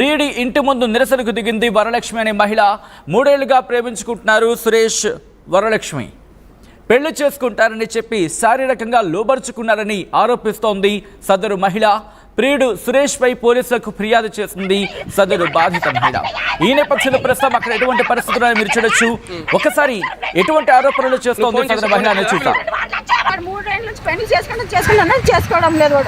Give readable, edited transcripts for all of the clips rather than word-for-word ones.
TD ఇంటి ముందు నిరసనకు దిగింది వరలక్ష్మి అనే మహిళ. 3 ఏళ్లుగా ప్రేమించుకుంటున్నారు సురేష్ వరలక్ష్మి. పెళ్లి చేసుకుంటారని చెప్పి శారీరకంగా లోబర్చుకున్నారని ఆరోపిస్తోంది సదరు మహిళ. ప్రియుడు సురేష్ పై పోలీసులకు ఫిర్యాదు చేసింది సదరు బాధిత మహిళ. ఈ నేపథ్యంలో ప్రస్తుతం అక్కడ ఎటువంటి పరిస్థితులను మీరు చూడొచ్చు. ఒకసారి ఎటువంటి ఆరోపణలు చేస్తోంది సదరు మహిళ అని చూద్దాం. చేసుకోవడం లేదు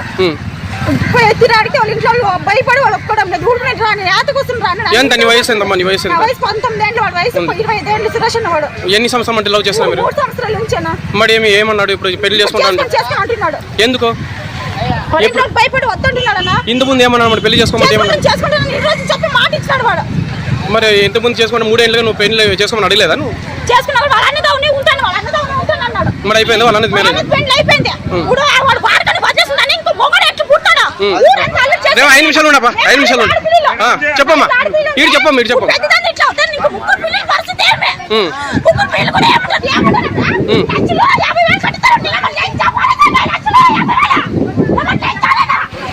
తిరాడికి వాళ్ళ ఇంట్లో భయపడి వాళ్ళు ఒక్కడం లేదు. ఊరికి రాని ఏత కోసం రాని వయసు 19 ఏళ్ళు వాడు వయసు 25 ఏళ్ళు సురేష్ అన్నవాడు. ఎన్ని సంవత్సరం అంటే లవ్ చేస్తున్నా మీరు? 3 సంవత్సరాల నుంచేనా. మరి ఏమన్నాడు ఇప్పుడు పెళ్లి చేసుకుంటాను అంటున్నాడు. ఎందుకు భయపడి వద్దంటున్నాడన్నా. ఇంత ముందు ఏమన్నా మరి పెళ్లి చేసుకోమని చెప్పి మాట ఇచ్చాడు వాడు. మరి ఇంత ముందు చేసుకుంటే 3 ఏళ్ళుగా నువ్వు పెళ్లి చేసుకోమని అడగలేదా? నువ్వు చేసుకున్నాడు వాళ్ళ అన్నదావుని ఉంటాను వాళ్ళ అన్నదావుని ఉంటాను అన్నాడు. మరి అయిపోయింది వాళ్ళ అన్నది పెళ్లి అయిపోయింది. ఇప్పుడు వాడు వాడకని వదిలేస్తుందని ఇంకో మొగడు ఎట్లా పుట్టాడు? 5 నిమిషాలు ఉండప్పా 5 నిమిషాలు ఉండు. చెప్పమ్మా మీరు చెప్పమ్మా మీరు చెప్పమ్మా.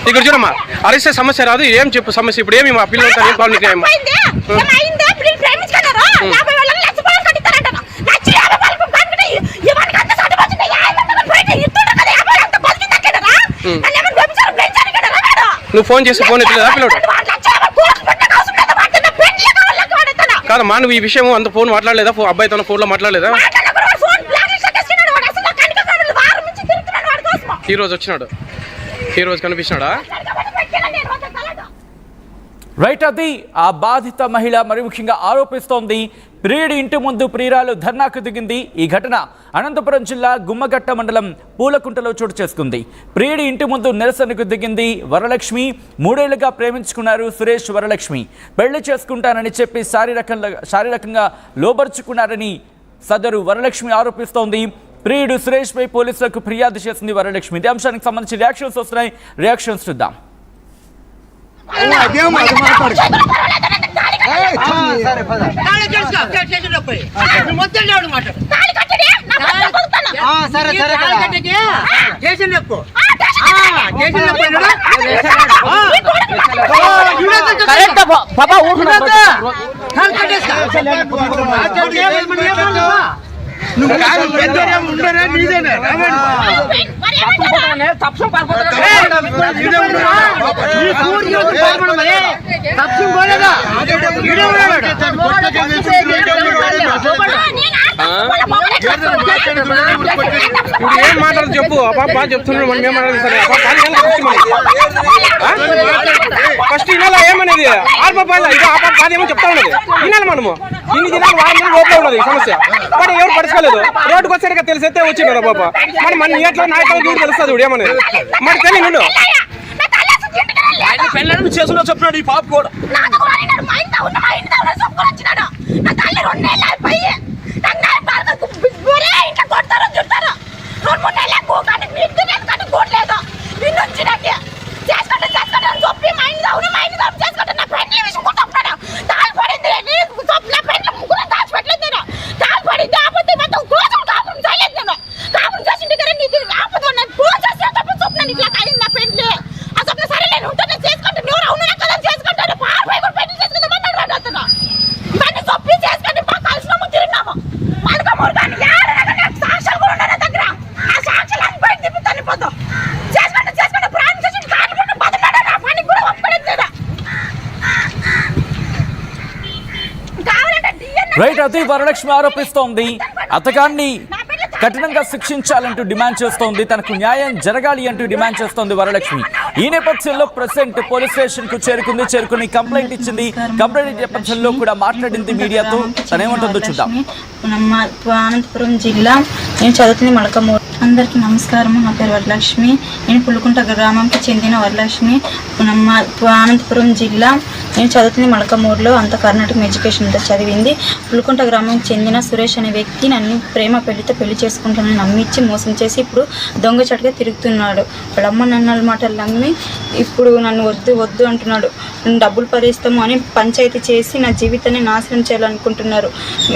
ఇక్కడ చూడమ్మా అరిస్తే సమస్య రాదు. ఏం చెప్పు సమస్య ఇప్పుడు ఏమి మా పిల్లలు నువ్వు ఫోన్ చేసి ఫోన్ ఎత్తలేదా పిల్లడు? కాదమ్మా నువ్వు ఈ విషయం అంత ఫోన్ మాట్లాడలేదా? అబ్బాయితో ఫోన్లో మాట్లాడలేదా? ఈ రోజు వచ్చినాడు, ఈ రోజు కనిపించినాడా? రైట్, అది ఆ బాధిత మహిళ మరి ముఖ్యంగా ఆరోపిస్తోంది. ప్రియుడి ఇంటి ముందు ప్రియురాలు ధర్నాకు దిగింది. ఈ ఘటన అనంతపురం జిల్లా గుమ్మగట్ట మండలం పూలకుంటలో చోటు చేసుకుంది. ప్రియుడి ఇంటి ముందు నిరసనకు దిగింది వరలక్ష్మి. 3 ఏళ్లుగా ప్రేమించుకున్నారు సురేష్ వరలక్ష్మి. పెళ్లి చేసుకుంటానని చెప్పి శారీరకంగా లోబర్చుకున్నారని సదరు వరలక్ష్మి ఆరోపిస్తోంది. ప్రియుడు సురేష్ పై పోలీసులకు ఫిర్యాదు చేసింది వరలక్ష్మి. ఇదే అంశానికి సంబంధించి రియాక్షన్స్ వస్తున్నాయి. రియాక్షన్స్ చూద్దాం. ఏం మాట్లాడదు చెప్పు. బాగా చెప్తున్నాడు మనం ఏం మాట్లాడదు సరే. ఫస్ట్ ఇవాళ ఏమనేది ఆర్పాపాల ఇది కాదేమో చెప్తా ఉన్నది. వినాలి మనము ఇన్ని దినాలు వారం లోపల ఉన్నది ఈ సమస్య. మరి ఎవరు పడుచుకోలేదు. రోడ్డుకు వచ్చాక తెలిసైతే వచ్చింది కదా పాప. మరి మన ఎట్లా నాయకులు చూడు తెలుస్తుంది చూడు ఏమనేది. మరి తెలియదు పెళ్ళి చేసుకున్నా చెప్తున్నాడు ఈ పాప కూడా. రైట్, అది వరలక్ష్మి ఆరోపిస్తోంది. అతగాన్ని కఠినంగా శిక్షించాలంటూ డిమాండ్ చేస్తోంది. తనకు న్యాయం జరగాలి అంటూ డిమాండ్ చేస్తోంది వరలక్ష్మి. ఈ నేపథ్యంలో ప్రెసెంట్ పోలీస్ స్టేషన్ కు చేరుకుని కంప్లైంట్ ఇచ్చింది. కంప్లైంట్ నేపథ్యంలో కూడా మాట్లాడింది మీడియాతో. తనేమంటుందో చూద్దాం. అనంతపురం జిల్లా, నేను చదువుతుంది మలకమూరు. అందరికీ నమస్కారం. నా పేరు వరలక్ష్మి. నేను పుల్లకుంట గ్రామంకి చెందిన వరలక్ష్మి. అనంతపురం జిల్లా, నేను చదువుతుంది మలకమూరులో. అంత కర్ణాటక ఎడ్యుకేషన్ అంతా చదివింది. పుల్లకుంట గ్రామంకి చెందిన సురేష్ అనే వ్యక్తి నన్ను ప్రేమ పెళ్లితో పెళ్లి చేసుకుంటానని నమ్మించి మోసం చేసి ఇప్పుడు దొంగచాటుగా తిరుగుతున్నాడు. వాళ్ళ అమ్మ నన్నల మాటలు నమ్మి ఇప్పుడు నన్ను వద్దు అంటున్నాడు. డబ్బులు పరిస్తాము అని పంచాయతీ చేసి నా జీవితాన్ని నాశనం చేయాలనుకుంటున్నారు.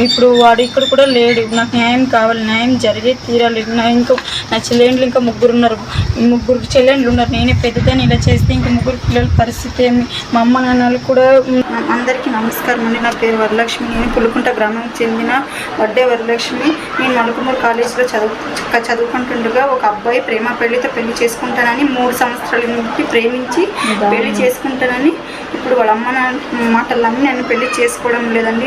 ఇప్పుడు వాడు ఇక్కడ కూడా లేడు. నాకు న్యాయం కావాలి, న్యాయం జరిగే తీరాలి. నా చెల్లెండ్లు ఇంకా 3 ఉన్నారు. 3 చెల్లెండ్లు ఉన్నారు. నేనే పెద్దదాన్ని. ఇలా చేస్తే ఇంకా 3 పిల్లల పరిస్థితి ఏమి? మా అమ్మ నాన్నలు కూడా అందరికీ నమస్కారం అండి. నా పేరు వరలక్ష్మి. నేను పులుకుంట గ్రామానికి చెందిన వడ్డే వరలక్ష్మి. నేను మలకమూరు కాలేజీలో చదువుకుంటుండగా ఒక అబ్బాయి ప్రేమ పెళ్లితో పెళ్లి చేసుకుంటానని 3 సంవత్సరాల నుండి ప్రేమించి పెళ్లి చేసుకుంటానని ఇప్పుడు వాళ్ళ అమ్మ మాటలు నమ్మి నన్ను పెళ్లి చేసుకోవడం లేదండి.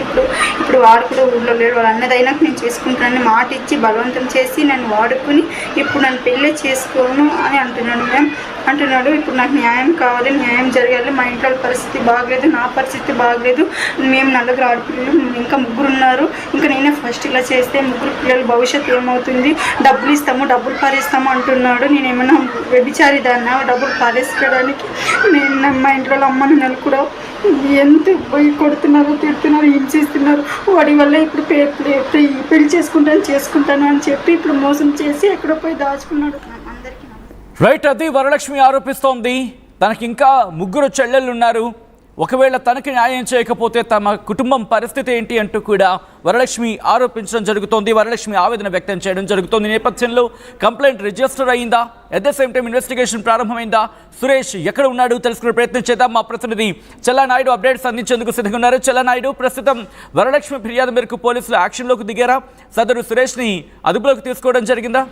ఇప్పుడు వాడు కూడా ఊళ్ళో లేడు. వాళ్ళ అన్నదైనాక నేను చేసుకుంటానని మాట ఇచ్చి బలవంతం చేసి నన్ను వాడుకుని ఇప్పుడు నన్ను పెళ్ళి చేసుకోను అని అంటున్నాడు. ఇప్పుడు నాకు న్యాయం కావాలి, న్యాయం జరగాలి. మా ఇంట్లో పరిస్థితి బాగలేదు, నా పరిస్థితి బాగలేదు. మేము 4 ఆడపిల్లలు, ఇంకా 3 ఉన్నారు. ఇంకా నేనే ఫస్ట్ ఇలా చేస్తే 3 పిల్లల భవిష్యత్తు ఏమవుతుంది? డబ్బులు ఇస్తాము, డబ్బులు పారేస్తాము అంటున్నాడు. నేను ఏమైనా వ్యభిచారిదాన్నా డబ్బులు పారేసుకోవడానికి? నేను మా ఇంట్లో అమ్మ నాన్నలు కూడా ఎంత పోయి కొడుతున్నారు, తిడుతున్నారు, హింసిస్తున్నారు. వాడి వల్ల ఇప్పుడు పెళ్లి చేసుకుంటాను అని చెప్పి ఇప్పుడు మోసం చేసి ఎక్కడో పోయి దాచుకున్నాడు. అందరికీ రైట్, అది వరలక్ష్మి ఆరోపిస్తోంది. తనకి ఇంకా 3 చెల్లెళ్ళు ఉన్నారు. ఒకవేళ తనకి న్యాయం చేయకపోతే తమ కుటుంబం పరిస్థితి ఏంటి అంటూ కూడా వరలక్ష్మి ఆరోపించడం జరుగుతోంది. వరలక్ష్మి ఆవేదన వ్యక్తం చేయడం జరుగుతోంది. నేపథ్యంలో కంప్లైంట్ రిజిస్టర్ అయిందా? At the same time investigation ప్రారంభమైందా? సురేష్ ఎక్కడ ఉన్నాడు తెలుసుకునే ప్రయత్నం చేద్దాం. మా ప్రతినిధి చెల్లానాయుడు అప్డేట్స్ అందించేందుకు సిద్ధంగా ఉన్నారు. చెల్లానాయుడు, ప్రస్తుతం వరలక్ష్మి ఫిర్యాదు మేరకు పోలీసులు యాక్షన్లోకి దిగారా? సదరు సురేష్ని అదుపులోకి తీసుకోవడం జరిగిందా?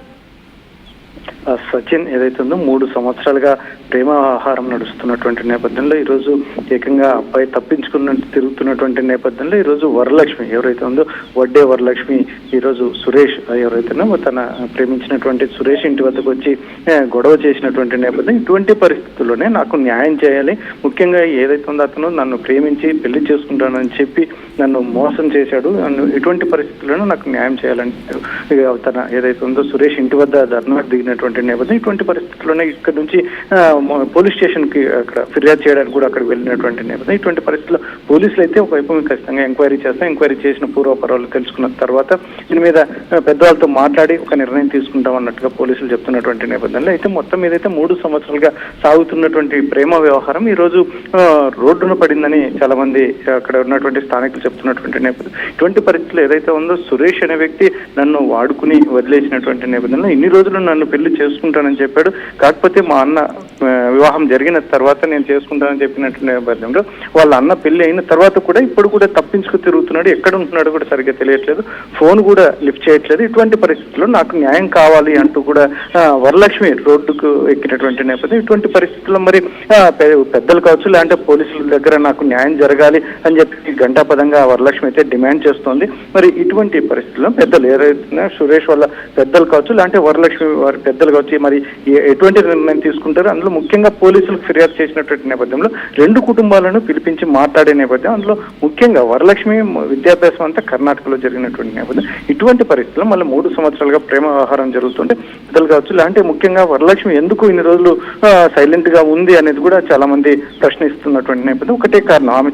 సచిన్ ఏదైతే ఉందో 3 సంవత్సరాలుగా ప్రేమ వ్యవహారం నడుస్తున్నటువంటి నేపథ్యంలో ఈరోజు ఏకంగా అబ్బాయి తిరుగుతున్నటువంటి నేపథ్యంలో ఈరోజు వరలక్ష్మి ఎవరైతే ఉందో వడ్డే వరలక్ష్మి ఈరోజు సురేష్ ఎవరైతేనో తన ప్రేమించినటువంటి సురేష్ ఇంటి వద్దకు వచ్చి గొడవ చేసినటువంటి నేపథ్యం. ఇటువంటి పరిస్థితుల్లోనే నాకు న్యాయం చేయాలి, ముఖ్యంగా ఏదైతే ఉందో అతను నన్ను ప్రేమించి పెళ్లి చేసుకుంటానని చెప్పి నన్ను మోసం చేశాడు, ఇటువంటి పరిస్థితుల్లోనే నాకు న్యాయం చేయాలని తన ఏదైతే ఉందో సురేష్ ఇంటి వద్ద ధర్నాకు దిగినటువంటి నేపథ్యం. ఇటువంటి పరిస్థితుల్లోనే ఇక్కడ నుంచి పోలీస్ స్టేషన్ కి అక్కడ ఫిర్యాదు చేయడానికి కూడా అక్కడ వెళ్ళినటువంటి నేపథ్యం. ఇటువంటి పరిస్థితుల్లో పోలీసులు అయితే ఒకవైపు ఖచ్చితంగా ఎంక్వైరీ చేస్తాం, ఎంక్వైరీ చేసిన పూర్వపరాలు తెలుసుకున్న తర్వాత దీని మీద పెద్దవాళ్ళతో మాట్లాడి ఒక నిర్ణయం తీసుకుంటాం అన్నట్టుగా పోలీసులు చెప్తున్నటువంటి నేపథ్యంలో అయితే మొత్తం ఏదైతే 3 సంవత్సరాలుగా సాగుతున్నటువంటి ప్రేమ వ్యవహారం ఈ రోజు రోడ్డున పడిందని చాలా మంది అక్కడ ఉన్నటువంటి స్థానికులు చెప్తున్నటువంటి నేపథ్యం. ఇటువంటి పరిస్థితులు ఏదైతే ఉందో సురేష్ అనే వ్యక్తి నన్ను వాడుకుని వదిలేసినటువంటి నేపథ్యంలో ఇన్ని రోజులు నన్ను పెళ్లి చేసుకుంటానని చెప్పాడు. కాకపోతే మా అన్న వివాహం జరిగిన తర్వాత నేను చేసుకుంటానని చెప్పినట్టు నేపథ్యంలో వాళ్ళ అన్న పెళ్లి అయిన తర్వాత కూడా ఇప్పుడు కూడా తప్పించుకు తిరుగుతున్నాడు. ఎక్కడ ఉంటున్నాడు కూడా సరిగ్గా తెలియట్లేదు, ఫోన్ కూడా లిఫ్ట్ చేయట్లేదు. ఇటువంటి పరిస్థితుల్లో నాకు న్యాయం కావాలి అంటూ కూడా వరలక్ష్మి రోడ్డుకు ఎక్కినటువంటి నేపథ్యం. ఇటువంటి పరిస్థితుల్లో మరి పెద్దలు కావచ్చు లేదంటే పోలీసుల దగ్గర నాకు న్యాయం జరగాలి అని చెప్పి గంటాపదంగా వరలక్ష్మి అయితే డిమాండ్ చేస్తోంది. మరి ఇటువంటి పరిస్థితుల్లో పెద్దలు ఏదైతే సురేష్ వాళ్ళ పెద్దలు కావచ్చు లేదంటే వరలక్ష్మి వారి పెద్దలు కావచ్చు మరి ఎటువంటి నిర్ణయం తీసుకుంటారు? అందులో ముఖ్యంగా పోలీసులకు ఫిర్యాదు చేసినటువంటి నేపథ్యంలో 2 కుటుంబాలను పిలిపించి మాట్లాడే నేపథ్యం. అందులో ముఖ్యంగా వరలక్ష్మి విద్యాభ్యాసం అంతా కర్ణాటకలో జరిగినటువంటి నేపథ్యం. ఇటువంటి పరిస్థితుల్లో మళ్ళీ 3 సంవత్సరాలుగా ప్రేమ వ్యవహారం జరుగుతుంటే పెద్దలు కావచ్చు లేదంటే ముఖ్యంగా వరలక్ష్మి ఎందుకు ఇన్ని రోజులు సైలెంట్ గా ఉంది అనేది కూడా చాలా మంది ప్రశ్నిస్తున్నటువంటి నేపథ్యం. ఒకటే కారణం, ఆమె